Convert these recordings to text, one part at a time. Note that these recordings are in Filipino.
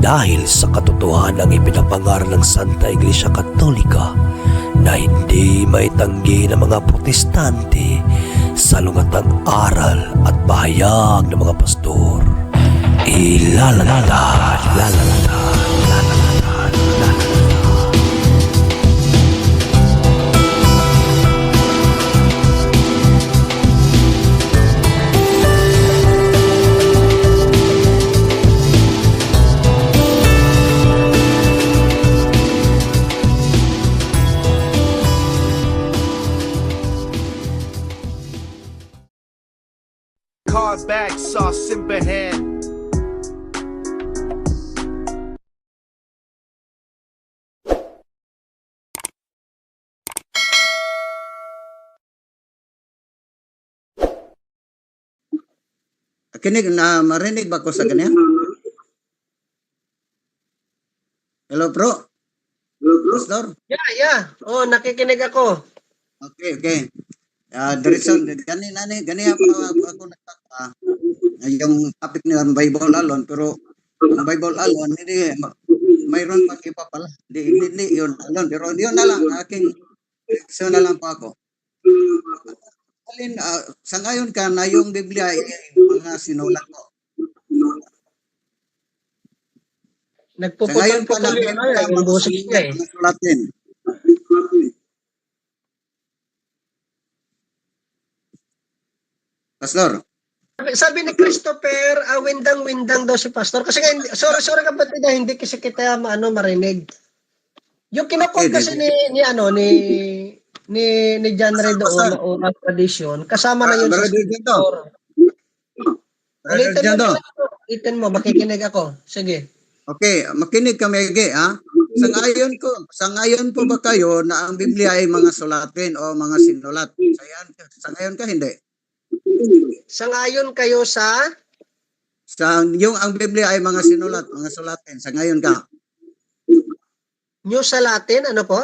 Dahil sa katotohanang ipinapangaral ng Santa Iglesia Katolika na hindi maitanggi ng mga protestante sa lungatang aral at bahayag ng mga pastor. Ilalatad, lalatad, lalatad, lalatad. Car back, saw Simbahan. Kinig na marinig ba ko sa kanya? Hello, bro. Pastor? Yeah. Oh, nakikinig ako. Okay. Diretso, gani pa ako nagtaka. Yung topic nila ang Bible alone, pero ang Bible alone, hindi, mayroon pang iba pala. Hindi yun alone, pero yun na lang, aking diretso na lang po ako. Alin, sa ngayon ka na yung Biblia ay mga sinulat ko. Sa ngayon Nagpuputol-putol na yun. Yung boses niya eh. mga sulatin. Pastor? Sabi ni Christopher, windang-windang daw si Pastor. Kasi nga, sorry kapatid, hindi kasi kita marinig. Yung kinakot kasi ni John Ray doon na unang tradisyon, kasama na yun sa Pastor. Ulitin mo, makikinig ako. Sige. Okay, makinig kami, ha? Sa ngayon po ba kayo na ang Biblia ay mga sulatin o mga sinulat? Sa ngayon ka, hindi? Sangayon kayo sa Yung ang Biblia ay mga sinulat, mga sulatin. Sa ngayon ka? New sa Latin, ano po?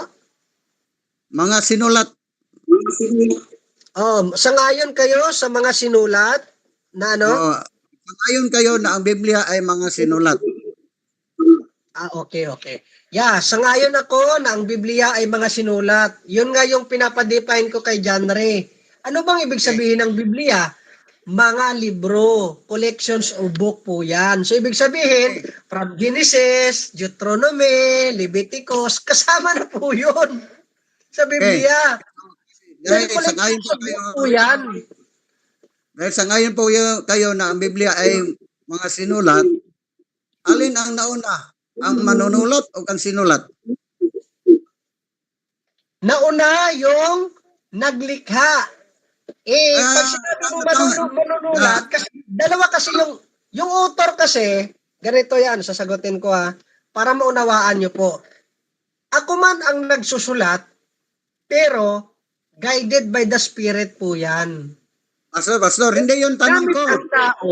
Mga sinulat. Sangayon kayo sa mga sinulat na ano? Sa ngayon kayo na ang Biblia ay mga sinulat. Okay. Yeah, sangayon ako na ang Biblia ay mga sinulat. Yun nga yung pinapadefine ko kay John Ray. Ano bang ibig sabihin ng Biblia? Mga libro, collections of book po yan. So, ibig sabihin, from Genesis, Deuteronomy, Leviticus, kasama na po yun sa Biblia. Dahil sa ngayon po yan. Dahil sa ngayon po kayo na ang Biblia ay mga sinulat, alin ang nauna? Ang manunulat o ang sinulat? Nauna yung naglikha. Pag sinabi mo manunulat, kasi dalawa kasi yung author kasi, ganito yan, sasagutin ko para maunawaan nyo po. Ako man ang nagsusulat, pero guided by the Spirit po yan. Pastor, hindi yun tanong ko. Gamit ang tao,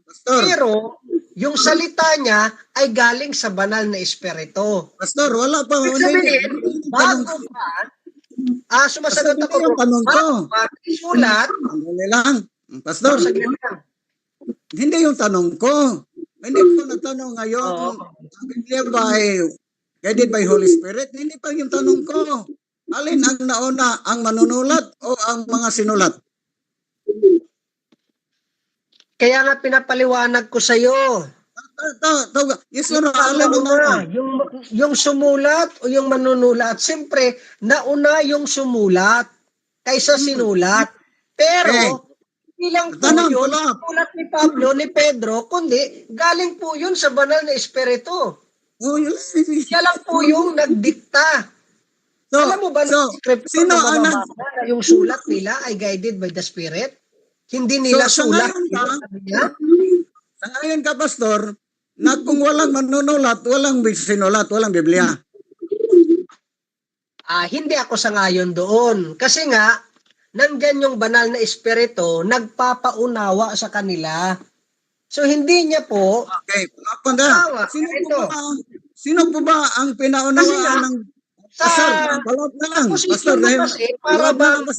Pastor. pero yung salita niya ay galing sa banal na espiritu. Pastor, wala pa. Ibig sabihin, bago pa, sumasagot ako. Yung tanong ko. Sulat. Hindi lang. Pastor, hindi yung tanong ko. Hindi ko nagtanong ngayon kung ang Biblia ba ay guided by Holy Spirit. Hindi pa yung tanong ko. Alin ang nauna, ang manunulat o ang mga sinulat? Kaya nga pinapaliwanag ko sa iyo. Yes, Lord, alam mo na. Yung sumulat o yung manunulat, siyempre, nauna yung sumulat kaysa sinulat. Pero, ilang po yun, sulat ni Pablo, ni Pedro, kundi galing po yun sa banal na espiritu. Siya lang po yung nagdikta. Alam mo ba na sino na yung sulat nila ay guided by the Spirit? Hindi nila sulat. Sa ngayon ka, Pastor, na kung walang manunulat, walang sinulat, walang Biblia. Hindi ako sangayon doon. Kasi nga, nandyan yung banal na espiritu, nagpapaunawa sa kanila. So, hindi niya po... Okay, sino po ba ang pinaunawaan ng... Pastor, balot na lang. Pastor, para ba ang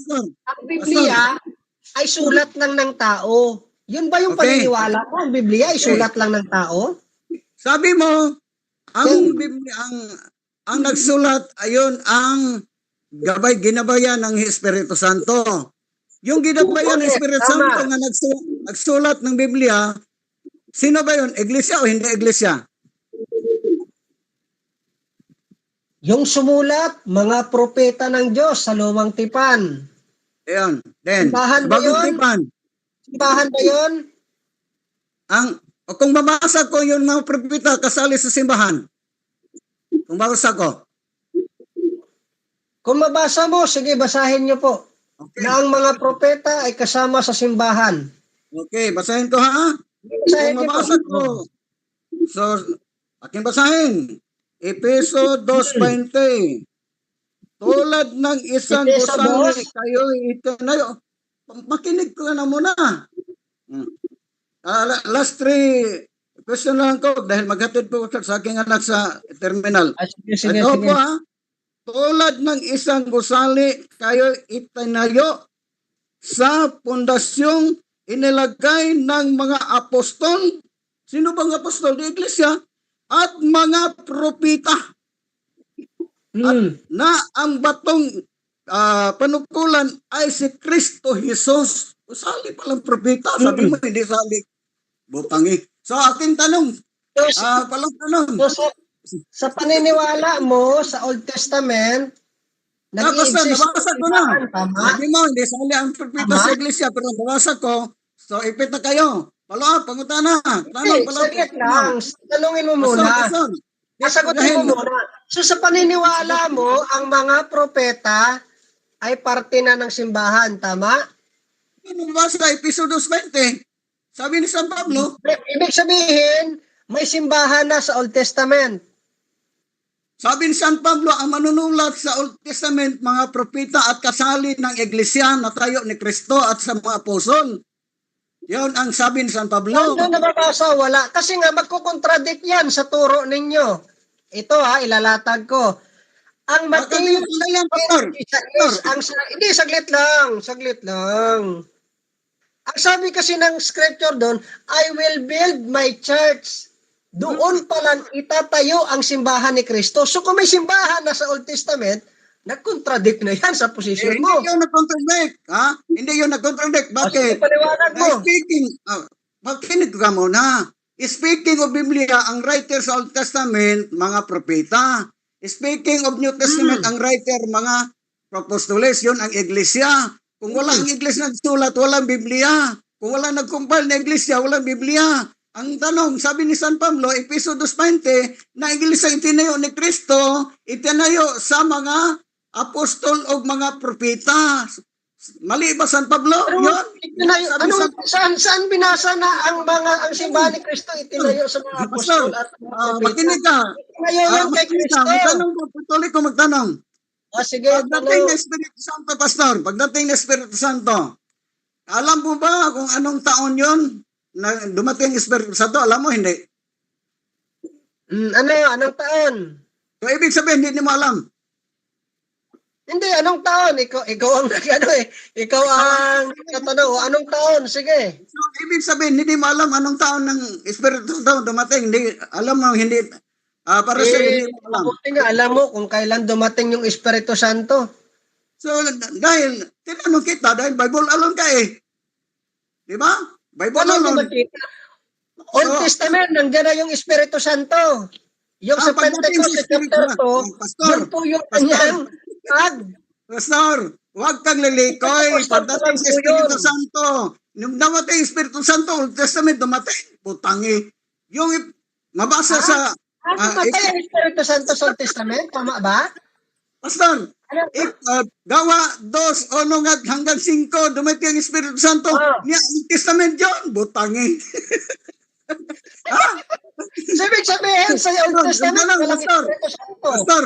Biblia ay sulat lang ng tao? Yun ba yung paniniwala mo? Ang Biblia ay sulat lang ng tao? Sabi mo, Ang Biblia, ang nagsulat ayon ang ginabayan ng Espiritu Santo. Yung ginabayan ng Espiritu Tama. Santo nga nagsulat ng Biblia, sino ba yun? Iglesia o hindi iglesia? Yung sumulat, mga propeta ng Diyos sa lumang tipan. Ayan. Then, Simbahan ba bagong yun? tipan. Simbahan ba yun? Kung mabasa ko yung mga propeta kasali sa simbahan, kung mabasa ko, Kung mabasa mo, sige, basahin niyo po. okay. Na ang mga propeta ay kasama sa simbahan. Okay, basahin ko ha. Basahin Kung niyo mabasa po. ko, so, aking basahin. Epeso 2:20. Tulad ng isang Efeso gusali, 2. kayo itinayo. Makinig ko na muna. Last 3 question lang ko dahil maghatid po sa aking anak sa terminal. Sige. Ito po ha. Tulad ng isang gusali, kayo itinayo sa pundasyong inilagay ng mga apostol. Sino bang apostol? Di iglesia. At mga propita. Na ang batong panukulan ay si Kristo Jesus. Usali palang propita. Sabi mo, hindi sali. Butangi. So, aking tanong. Palang tanong. So, sa paniniwala mo sa Old Testament, nag-i-exist Nabasa ko na. simbahan, tama? Sabi mo, hindi sali ang propita Tama? sa iglesia. Pero nabasa ko. So, ipit na kayo. Follow up, panguta na. Tanong, Saglit lang. Tanungin mo muna. Nasagutin mo muna. So sa paniniwala mo, ang mga propeta ay parte na ng simbahan, tama? Nabasa sa Episodos 20. Sabi ni San Pablo, Ibig sabihin, may simbahan na sa Old Testament. sabi ni San Pablo, ang manunulat sa Old Testament, mga propeta at kasali ng iglesia na tayo ni Kristo at sa mga apostol. Yun ang sabi ni San Pablo. Ano nababasa? Wala. Kasi nga magkukontradict yan sa turo ninyo. Ito ilalatag ko. Ang Mateo, hindi, saglit lang. Ang sabi kasi ng scripture doon, I will build my church. Doon pa lang itatayo ang simbahan ni Kristo. So kung may simbahan na sa Old Testament, nag-contradict na yan sa position mo. Hindi yun nag-contradict. Hindi yun nag-contradict. Bakit? Paliwanag mo. Makinig ka muna. Speaking of Biblia, ang writer sa Old Testament, mga propeta. Speaking of New Testament, ang writer, mga apostoles, yun ang iglesia. Kung wala ang iglesia nagsulat, walang Biblia. Kung wala nag-compile na iglesia, walang Biblia. Ang tanong, sabi ni San Pablo, Episo 2:20, na iglesia itinayo ni Kristo, itinayo sa mga apostol o mga propeta. Mali ba San Pablo? Yun. Saan binasa na ang simbahan ni Kristo itinayo sa mga apostol at mga propeta? Makinig ka. Itinayo yan kay Kristo. Magtanong ko, patuloy ko magtanong. Sige, Pagdating ng Espiritu Santo, Pastor, pagdating ng Espiritu Santo, alam mo ba kung anong taon yun na dumating ang Espiritu Santo? Alam mo, hindi. Anong taon? So, ibig sabihin, hindi mo alam. Hindi, anong taon? Ikaw ang ikaw ang tatanong. Anong taon? Sige. So, ibig sabihin, hindi mo alam anong taon ng Espiritu Santo dumating. Hindi, alam mo, hindi. Para sa hindi mo alam. Mabuti nga, alam mo kung kailan dumating yung Espiritu Santo. So, dahil, tinanong kita, dahil Bible alone ka eh. Di ba? Bible alone. Old Testament, nandiyan na yung Espiritu Santo. Yung sa Pentecost chapter 2, yun po yung kanyang Pastor, huwag kang lilikoy. Pagdating sa Espiritu Santo, nung dumating Espiritu Santo, Old Testament, dumating, putangi. Yung mabasa sa... Dumatay ang Espiritu Santo sa Old Testament? Tama ba? Pastor, gawa 2:1 hanggang 5, dumating ang Espiritu Santo. Niya, Old Testament yun, butangi. So, ibig sabihin sa Old Testament, walang Espiritu Santo. Pastor,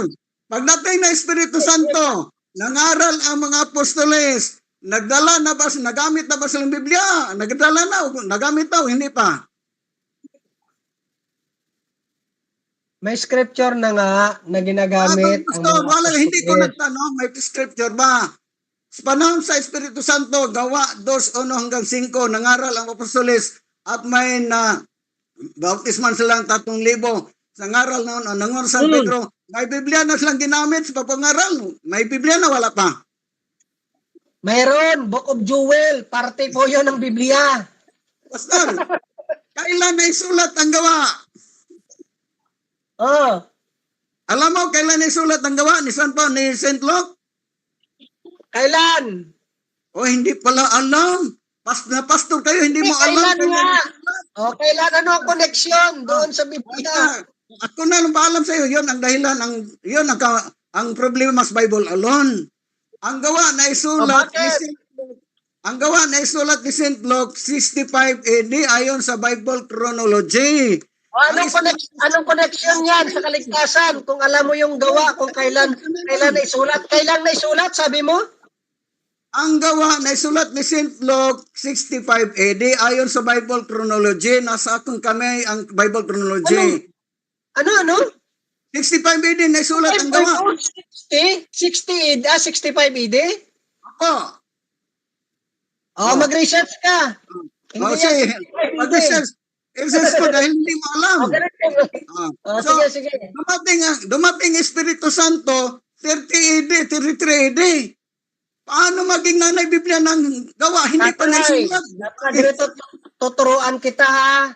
pagdating na Espiritu Santo, nangaral ang mga apostoles, nagamit na ba silang Biblia? Nagdala na, nagamit na o hindi pa? May scripture na nga na ginagamit. Pastor, hindi ko nagtanong, may scripture ba? Sa panahon sa Espiritu Santo, gawa 2:1 hanggang 5, nangaral ang apostoles at may na bautisman silang 3,000. sa ngaral noon, nangon San Pedro, may Biblia na silang ginamit sa papangaral. May Biblia na wala pa. Mayroon, Book of Jewel, parte po yun ng Biblia. Pastor, kailan na isulat ang gawa? Oh, Alam mo kailan na isulat ang gawa ni St. Luke? kailan? O hindi pala alam. Pastor kayo, hindi mo alam. Kailan nga? O, kailan ano ang connection doon sa Biblia? Ako na lang paalam sa iyo, yun ang dahilan, ang problema sa Bible alone. Ang gawa na isulat ni bakit? St. Luke, ang gawa na isulat ni St. Luke 65 AD ayon sa Bible chronology. O, anong connection yan sa kaligtasan? Kung alam mo yung gawa, kung kailan na isulat. Kailan na isulat, sabi mo? Ang gawa na isulat ni St. Luke 65 AD ayon sa Bible chronology. Nasa akong kamay ang Bible chronology. Ano? 65 AD na isulat ang gawa. 60 AD, 65 AD? Ako. O, mag-research ka. Oh, Hindi sige. yan 65 AD. Mag-research ko dahil hindi mo alam. O, ganito. O, So, sige. dumating Espiritu Santo 30 AD, 33 AD. Paano maging nanay Biblia ng gawa? Hindi pa naisulat. Ganito, tuturuan kita ha.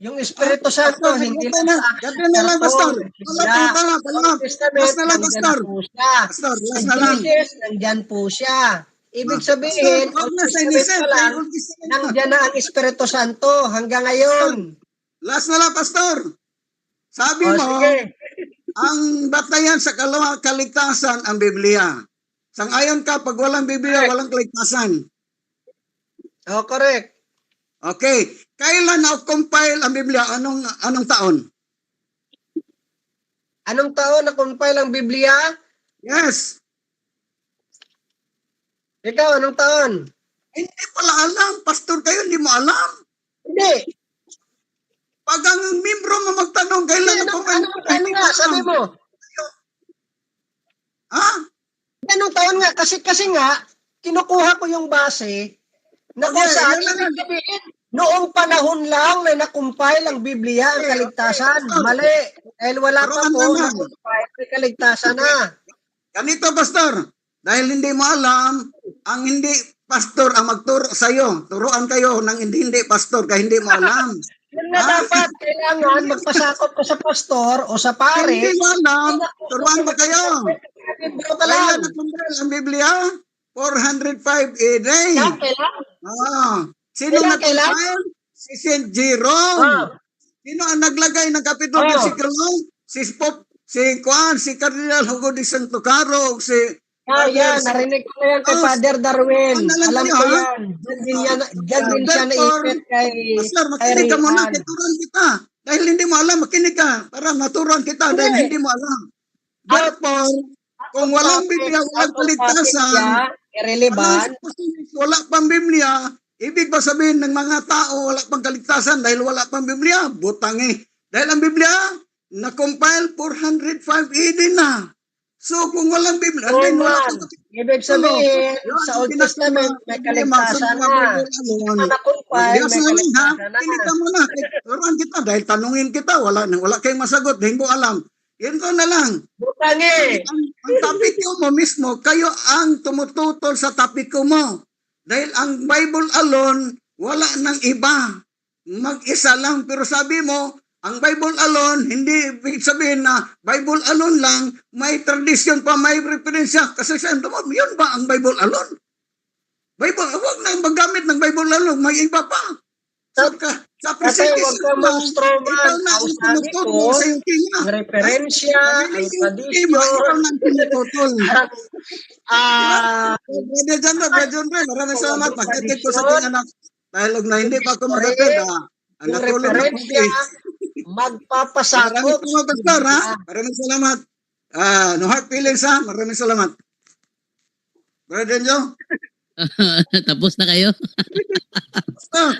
Yung Espiritu Santo, hindi na. Ganito na lang, Pastor. Last na lang, Pastor. Pastor, last na lang. Nandyan po siya. Ibig sabihin, Huwag na sa Old inisip. Testament pa lang, nandyan na ang Espiritu Santo hanggang ngayon. Last na lang, Pastor. Sabi O, mo, sige. ang batayan sa kaligtasan ang Biblia. Sang-ayon ka, pag walang Biblia, walang kaligtasan. O, correct. Okay. Kailan na-compile ang Biblia? Anong taon? Anong taon na-compile ang Biblia? Yes. Ikaw, anong taon? Hindi pala alam. Pastor kayo, hindi mo alam. Hindi. Pag ang membro mo magtanong, kailan na-compile? Ano nga, sabi mo? Ha? Anong taon nga? Kasi nga, kinukuha ko yung base na kung Okay, saan, yun lang. ibig sabihin, noong panahon lang na na-compile ang Biblia, ang kaligtasan. Mali. Dahil wala pa Turuan po naman. na-compile ang kaligtasan na. Ganito, Pastor. Dahil hindi mo alam, ang hindi pastor ang magturo sa iyo. Turuan kayo ng hindi pastor kaya hindi mo alam. Yun na dapat, kailangan magpasakop ka sa pastor o sa pare. Hindi mo alam, turuan ba kayo? Libro ka Kailan lang. na-compile ang Biblia? 405 AD. Kailan? Sino Kailan? nag-compile? Si St. Jerome. Ah. Sino ang naglagay ng kapitulo versikulo? Si Cardinal Hugo de Santo Caro, si Yan, narinig ko na yan kay Father Darwin. Alam Alam niyo, ko ha? yan. Diyan din siya naipit kay Pastor, makinig ka muna, Rian. tuturuan kita. Dahil hindi mo alam, makinig ka. Para maturuan kita dahil hindi mo alam. Therefore, kung walang Biblia, walang kaligtasan, irrelevant. wala pang Biblia, ibig ba sabihin ng mga tao wala pang kaligtasan dahil wala pang Biblia? Butangi. Dahil ang Biblia, na-compile 405 AD na. So, kung walang Biblia, Oo then wala man. pang Ibig sabihin, sa Old Testament, may kaligtasan na. Sa na-compile, may kaligtasan na. Hindi ka muna. Turuan kita dahil tanungin kita. Wala kayong masagot. Hindi ko alam. Yan ko na lang. Butangi. Ang topic mo mismo, kayo ang tumututol sa topic mo. Dahil ang Bible alone, wala nang iba. Mag-isa lang. Pero sabi mo, ang Bible alone, hindi ibig sabihin na Bible alone lang, may tradisyon pa, may referensya. Kasi saan mo, yun ba ang Bible alone? Bible, huwag na magamit ng Bible alone, may iba pa. Sa Kasi presentation huwag ka mag-strawman. ikaw na ang Ang sabi tumututol ko, sa iyong tinga. ang referensya, ang Ikaw tradisyon, na ang tumututol. Brother John Ray, maraming salamat. Pagkatid ko sa ating anak. Dahil na hindi pa ako mag-attend, ang yung natulog na referensya, Maraming magpapasakop. salamat, Pastor, ha? Maraming salamat. No hard feelings, ha? Maraming salamat. Brother John, Tapos na kayo? Pastor,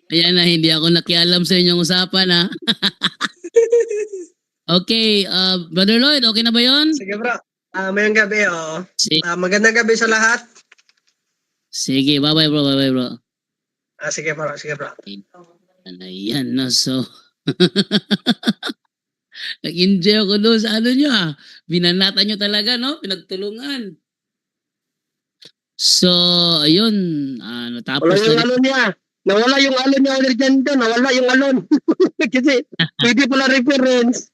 Ayan na, hindi ako nakialam sa inyong usapan ha. Okay, Brother Lloyd, okay na ba yon? Sige bro. Mayang gabi, Sige, magandang gabi sa lahat. sige, bye-bye bro, bye-bye bro. Sige bro. Ayan na, so Nag-enjoy ako doon sa ano nyo Binanatan nyo talaga, no? Pinagtulungan. So, ayun. Wala Natapos yung na rin. alon niya. Nawala yung alon niya ulit dyan doon. Nawala yung alon. Kasi pwede pala reference.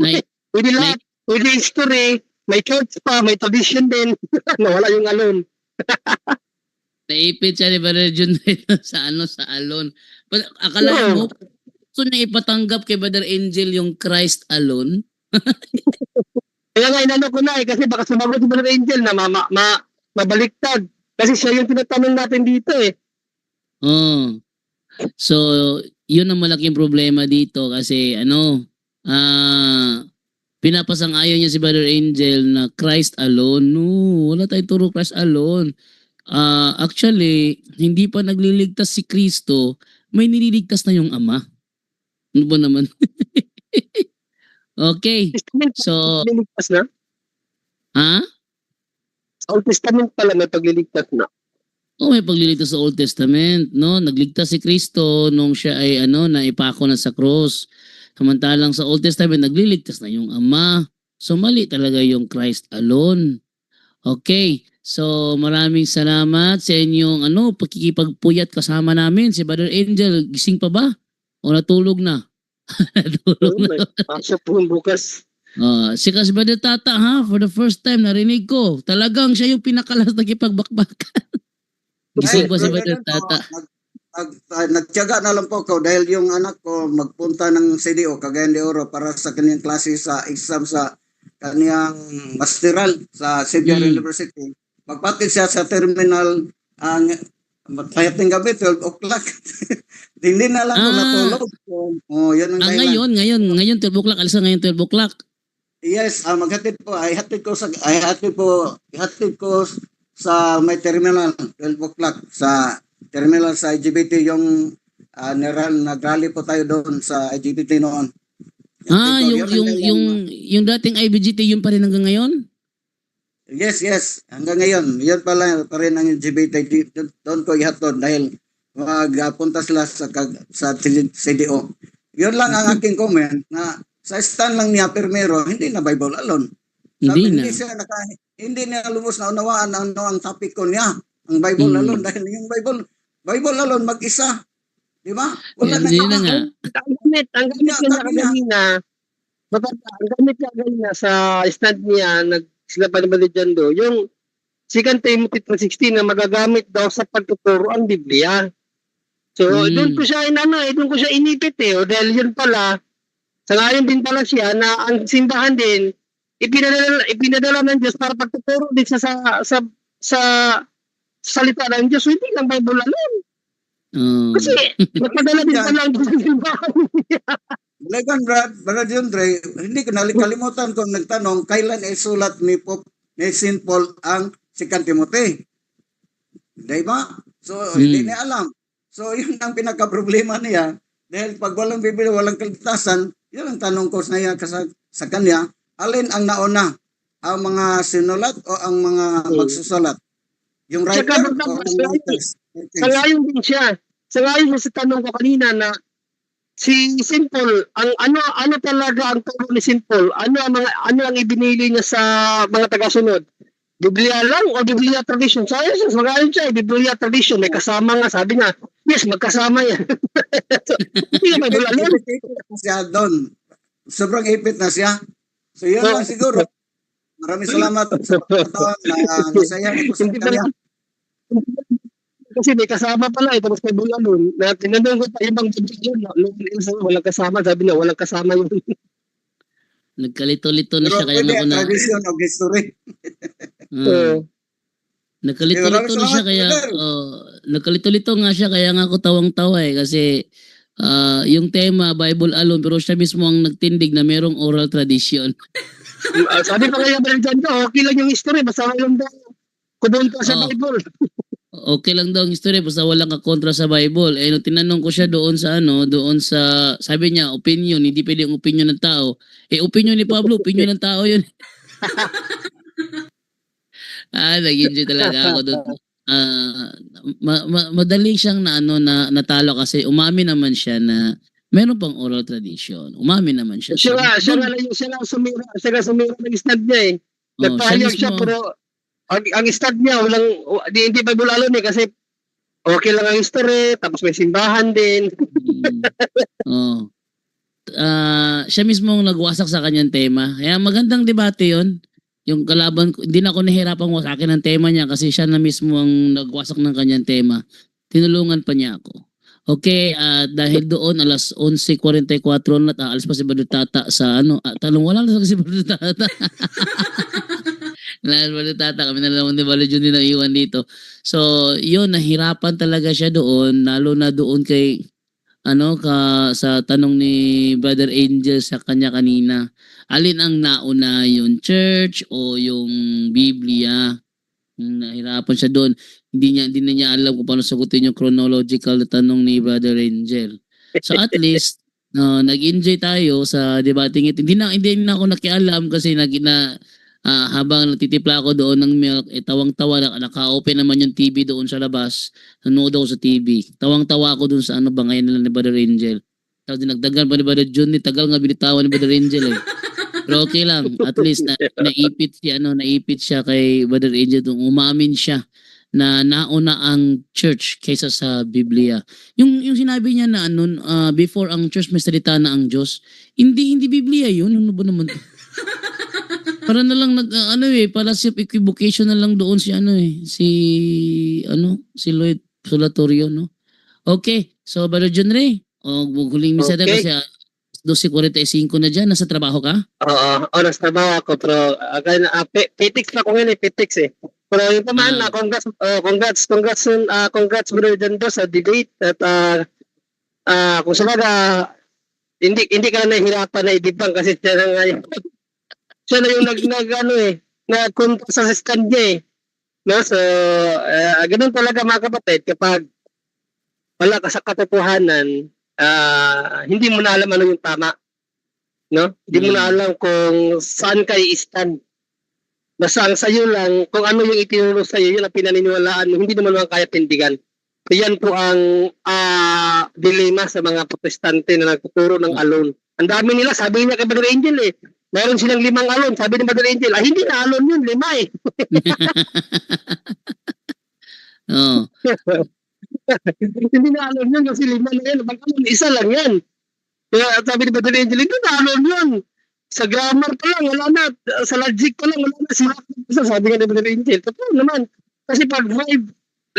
Na, Pwede lahat. Pwede history. May church pa. May tradition din. Nawala yung alon. naipit siya ni Brother Jun sa alone. Akala mo, gusto niya ipatanggap kay Brother Angel yung Christ alone? Kaya nga inano ko na kasi baka sumagot si Brother Angel na mabaliktad. Kasi siya yung tinatanong natin dito Oh. So, yun ang malaking problema dito kasi pinapasang-ayon niya si Brother Angel na Christ alone. No, wala tayong turo Christ alone. Actually, hindi pa nagliligtas si Kristo, may nililigtas na yung Ama. Ano ba naman? Okay. Testament So, pagliligtas na. ha? Sa Old Testament pala may pagliligtas na. May pagliligtas sa Old Testament, no? Nagligtas si Kristo nung siya ay naipako na sa cross. Samantalang sa Old Testament nagliligtas na yung Ama. So mali talaga yung Christ alone. Okay. So maraming salamat sa inyong pakikipagpuyat kasama namin. Si Brother Angel, gising pa ba? O natulog na? Natulog na. Pasok po bukas. Si Brother Tata for the first time narinig ko. Talagang siya yung pinakalas na kipagbakbakan. Gising pa si Brother Tata. Nagtiyaga na lang po ako dahil yung anak ko magpunta ng CDO, Cagayan de Oro, para sa kanyang klase sa exam sa kanyang masteral sa Xavier University. Magpatid siya sa terminal kahit ng gabi, 12 o'clock. Hindi na lang ako natulog. Yun ang dahilan. Ngayon 12 o'clock. Alis na ngayon 12 o'clock. Yes, maghatid po. Ihatid ko sa may terminal 12 o'clock sa terminal sa IGBT yung nag-rally po tayo doon sa IGBT noon. Yung dating IBGT yun pa rin hanggang ngayon? Yes. Hanggang ngayon, yun pala pa rin ang LGBT. Doon ko ihatod dahil magpunta sila sa CDO. Yun lang ang aking comment na sa stand lang niya Permero, hindi na Bible alone. Hindi niya lubos na unawaan ang topic ko niya. Ang Bible alone dahil yung Bible alone mag-isa. Di ba? Wala na nga. Ang gamit niya kanina sa stand niya, sila pa naman dyan do, yung 2 Timothy 3:16 na magagamit daw sa pagtuturo ang Biblia. So, doon ko siya inipit dahil yun pala, sa ngayon din pala siya na ang simbahan din, ipinadala ng Diyos para pagtuturo din sa salita ng Diyos, hindi lang Bible alone. Kasi, nagpadala din pala ang Diyos sa simbahan niya. Legan Brad Jundre, hindi ko nakalimutan kung nagtanong kailan isulat ni St. Paul ang 2 Timothy. Di ba? So, hindi niya alam. So, yun ang pinaka-problema niya. Dahil pag walang Biblia, walang kaligtasan, yun ang tanong ko sa kanya, alin ang nauna? Ang mga sinulat o ang mga magsusulat? Yung writer o ang writers? Sa ngayon din siya. Sa ngayon sa tanong ko kanina na si St. Paul, ano talaga ang turo ni St. Paul? Ano ang ibinili niya sa mga tagasunod? Biblia lang o Biblia tradition? So, yes, magayon siya, Biblia tradition. May kasama nga, sabi niya, yes, magkasama yan. So, hindi na may bula lang. Siya doon. Sobrang ipit na siya. So, yun lang siguro. Maraming salamat sa pagkataon na masaya ako sa kanya. Kasi may kasama pala, tapos may bula nun. Na tinanong ko pa ibang yun, walang kasama. Sabi niya, walang kasama yun. Nagkalito-lito na siya kaya pwede ako ang na tradition of history. Nagkalito-lito na siya kaya nagkalito-lito nga siya kaya nga ako tawang-tawa kasi yung tema Bible alone pero siya mismo ang nagtindig na merong oral tradition. Sabi pa kaya ba dyan ko, okay lang yung history, basta lang daw. Kudon pa sa Bible. Okay lang daw ang history basta walang kakontra sa Bible. Nung tinanong ko siya doon sa sabi niya opinion, hindi pwede yung opinion ng tao. Opinion ni Pablo, opinion ng tao yun. Nag-enjoy talaga ako doon. Madali siyang natalo kasi umamin naman siya na Meron pang oral tradition. Umamin naman siya. Siya nga sumira ng stand niya eh. Oh, Nagpahayag siya mismo. pero ang stand niya hindi pa bulalon eh kasi okay lang ang history tapos may simbahan din. Oh. Siya mismo ang nagwasak sa kanyang tema. Kaya magandang debate 'yon. Yung kalaban ko, hindi na ako nahihirapang wasakin ang tema niya kasi siya na mismo ang nagwasak ng kanyang tema. Tinulungan pa niya ako. Okay, dahil doon alas 11:44 na aalis pa si Badut Tata sa tanong wala na si Badut Tata. Dahil Badut Tata kami na lang ni Badut Jun din iwan dito. So, yun nahirapan talaga siya doon lalo na doon kay sa tanong ni Brother Angel sa kanya kanina, alin ang nauna, yung church o yung Biblia? Nahirapan siya doon. Hindi na niya alam kung paano sagutin yung chronological na tanong ni Brother Angel. So at least nag-enjoy tayo sa debating ito. Hindi na ako nakialam kasi habang natitipla ako doon ng milk, tawang-tawa naka-open naman yung TV doon sa labas. Nanood ako sa TV. Tawang-tawa ako doon sa bangayan nila ni Brother Angel. Tapos dinagdagan pa ni Brother John, tagal nga binitawan ni Brother Angel eh. Pero okay lang, at least naipit siya kay Brother Angel doon. Umamin siya na nauna ang church kaysa sa Biblia. Yung sinabi niya na before ang church may salita na ang Diyos, hindi Biblia yun. Ano ba naman? Para na lang para si equivocation na lang doon si Lloyd Solatorio, no? Okay, so Brother John Ray, huling misa na Okay. kasi 12:45 na dyan, nasa trabaho ka? Nasa trabaho ako pero PTX na ko ngayon PTX eh. Pero yung paman congrats Brother Jando sa debate at kung sabaga hindi ka na nahihirapan na i-debunk kasi siya na yung nagkontra sa stand niya eh. No? So, ganun talaga mga kapatid, kapag wala ka sa katotohanan, hindi mo na alam ano yung tama. No? Hindi mo na alam kung saan kayo i-stand. Basta ang sa'yo lang, kung ano yung itinuro sa'yo, yun ang pinaniniwalaan mo, hindi naman mga kaya tindigan. So, yan po ang dilema sa mga protestante na nagtuturo ng alone. Ang dami nila, sabi niya kay Brother Angel eh, meron silang 5 alon. Sabi ni Brother Angel, hindi na alon yun, 5 eh. Oo. Hindi na alon yun kasi 5 na yan. Pag alon, isa lang yan. Kaya sabi ni Brother Angel, hindi na alon yun. Sa grammar pa lang, wala na. Sa logic pa lang, wala na. Sabi nga ni Brother Angel, totoo naman. Kasi pag 5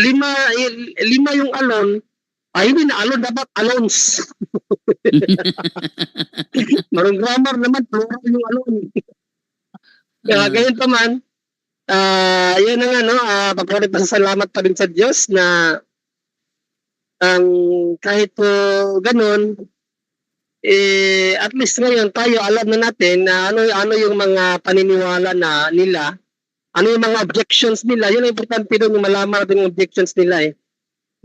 yung alon, hindi na alon, dapat alons. Marong grammar naman, plural yung alon. Kaya ganyan pa man, yan na nga, papalit pasasalamat pa rin sa Diyos na kahit ganun, at least ngayon tayo alam na natin na ano yung mga paniniwala na nila, ano yung mga objections nila, yun ang importante doon yung malaman natin yung objections nila eh.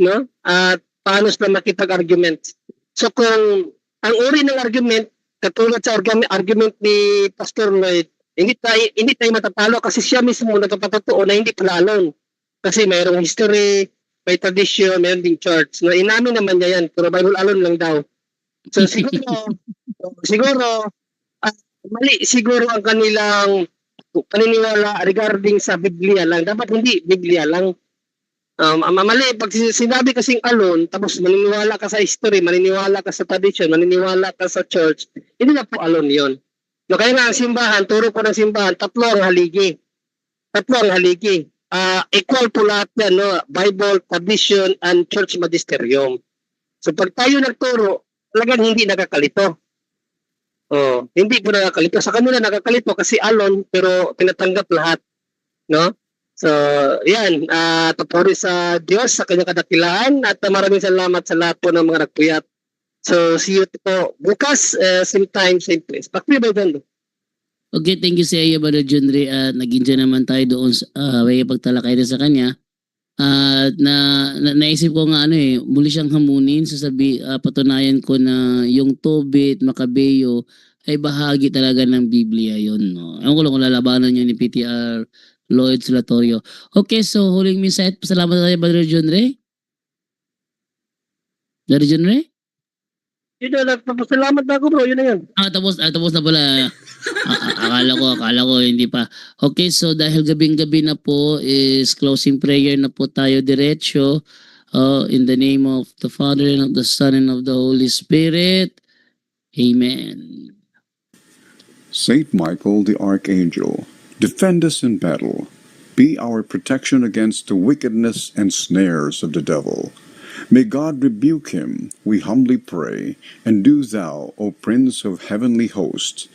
No? At paano sila makipag-argument. So kung ang uri ng argument, katulad sa argument ni Pastor Lloyd, hindi tayo matatalo kasi siya mismo nagpapatotoo na hindi pala alone. Kasi mayroong history, may tradition, mayroong ding church. No, inamin naman niya yan, pero Bible alone lang daw. So siguro mali siguro ang kanilang paniniwala regarding sa Biblia lang. Dapat hindi Biblia lang. Mali, pag sinabi kasing alone, tapos maniniwala ka sa history, maniniwala ka sa tradition, maniniwala ka sa church, hindi na po alone yun. No, kaya nga ang simbahan, turo po ng simbahan, tatlo ang haligi. Equal po lahat yan, no? Bible, tradition, and church magisterium. So pag tayo nagturo, talagang hindi nakakalito. Hindi po nakakalito. Sa kanila nakakalito kasi alone, pero tinatanggap lahat. No? So, yan. Papuri sa Diyos sa kanyang kadakilaan at maraming salamat sa lahat po ng mga nagpuyat. So, see you po bukas, same time, same place. Pakpi ba yun? Okay, thank you sa iyo, Brother John Ray. Nag-enjoy naman tayo doon may pagtalakay din sa kanya. Naisip ko nga muli siyang hamunin, patunayan ko na yung Tobit, Macabeo ay bahagi talaga ng Biblia yun. No? Ewan ko lang kung lalabanan yun ni PTR Lloyd Solatorio. Okay, so huling minsan, pasalamat tayo, Brother John Ray. Brother John Ray? Yun na, nagpapasalamat na ako bro, yun na yan. Tapos na pala. Akala ko hindi pa. Okay, so dahil gabing-gabi na po is closing prayer na po tayo diretso. In the name of the Father and of the Son and of the Holy Spirit. Amen. Saint Michael the Archangel, defend us in battle. Be our protection against the wickedness and snares of the devil. May God rebuke him, we humbly pray, and do thou, O Prince of heavenly hosts,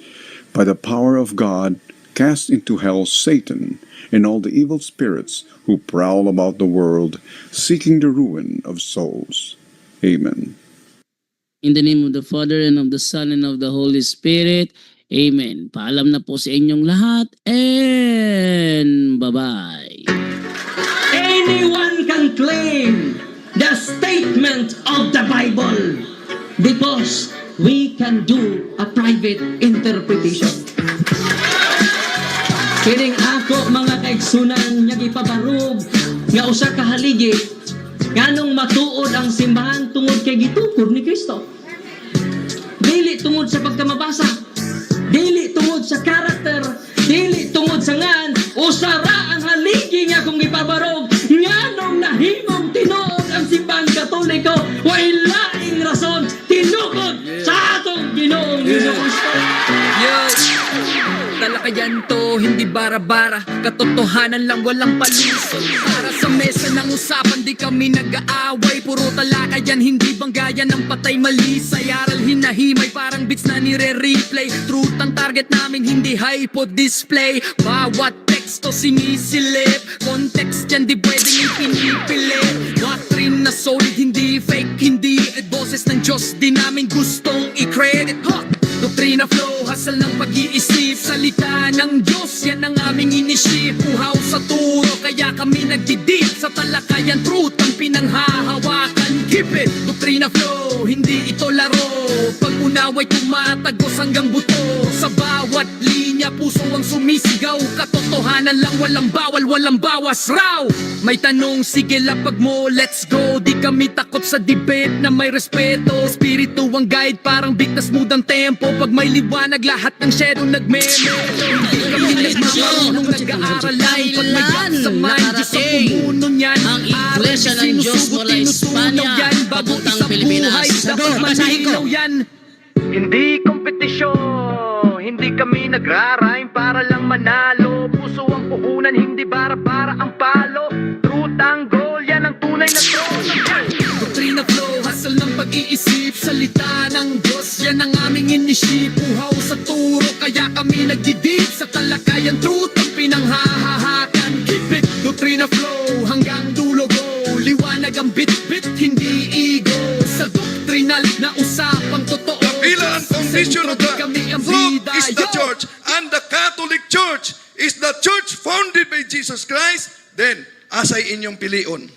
by the power of God, cast into hell Satan and all the evil spirits who prowl about the world, seeking the ruin of souls. Amen. In the name of the Father and of the Son and of the Holy Spirit. Amen. Paalam na po sa inyong lahat and bye-bye. Anyone can claim the statement of the Bible because we can do a private interpretation. Kining ako mga kaigsunan nga gipabarog nga usa ka haligi nganong matuod ang simbahan tungod kay gitukod ni Kristo. Dili tungod sa pagkamabasa, dili tungod sa karakter, dili tungod sa ngan, usara ang haligi nga kung ipabarog nganong nahimong tinuod ang simbahan Katoliko way laing rason tinukod sa atong Ginoong Hesus-Kristo. Talakayan to, hindi bara-bara, katotohanan lang walang palisod. Para sa mesa ng usapan, di kami nag-aaway. Puro talakayan, hindi banggayan ng patay mali. Sa aral hinahimay, parang beats na nire-replay. Truth ang target namin, hindi hypo display. Bawat teksto sinisilip, context yan di pwedeng ipinipilit. Doctrine na solid, hindi fake, hindi boses ng Diyos, di namin gustong i-credit. Doktrina flow, hasal ng pag-iisip, salita ng Diyos, yan ang aming inisip. Uhaw sa turo, kaya kami nagdidip sa talakayan, truth ang pinanghahawakan. Keep it, doktrina flow, hindi ito laro. Pag-unaway tumatagos hanggang buto. Sa bawat linya, puso ang sumisigaw. Katotohanan lang, walang bawal, walang bawas raw. May tanong, sige lapag mo, let's go. Di kami takot sa debate na may respeto. Espiritu ang guide, parang bigtas mudang tempo. Pag may liwanag, lahat ng shadow nagmeme. Hindi kami nagmamarunong nag-aaralay. Pag may gap sa mind, Diyos ang pumuno niyan. Ang Iglesia ng Diyos mula Espanya, papuntang Pilipinas. Dapat malinaw yan. Hindi kompetisyon, hindi kami nagrarime para lang manalo. Puso ang puhunan, hindi bara-bara ang palo. Truth ang goal, yan ang tunay na trono. Doktrina flow, hasal ng pag-iisip, salita ng Diyos, yan ang aming inisip. Uhaw sa turo, kaya kami nagdidip sa talakayan, truth ang pinanghahahakan. Keep it, doktrina flow, hanggang dulo go. Liwanag ang bit-bit, hindi ego. Sa doktrinal na usapang totoo. Pila ang foundation of the Kami ang truth bida, is the yo! church, and the Catholic Church is the church founded by Jesus Christ. Then, asay inyong pilion.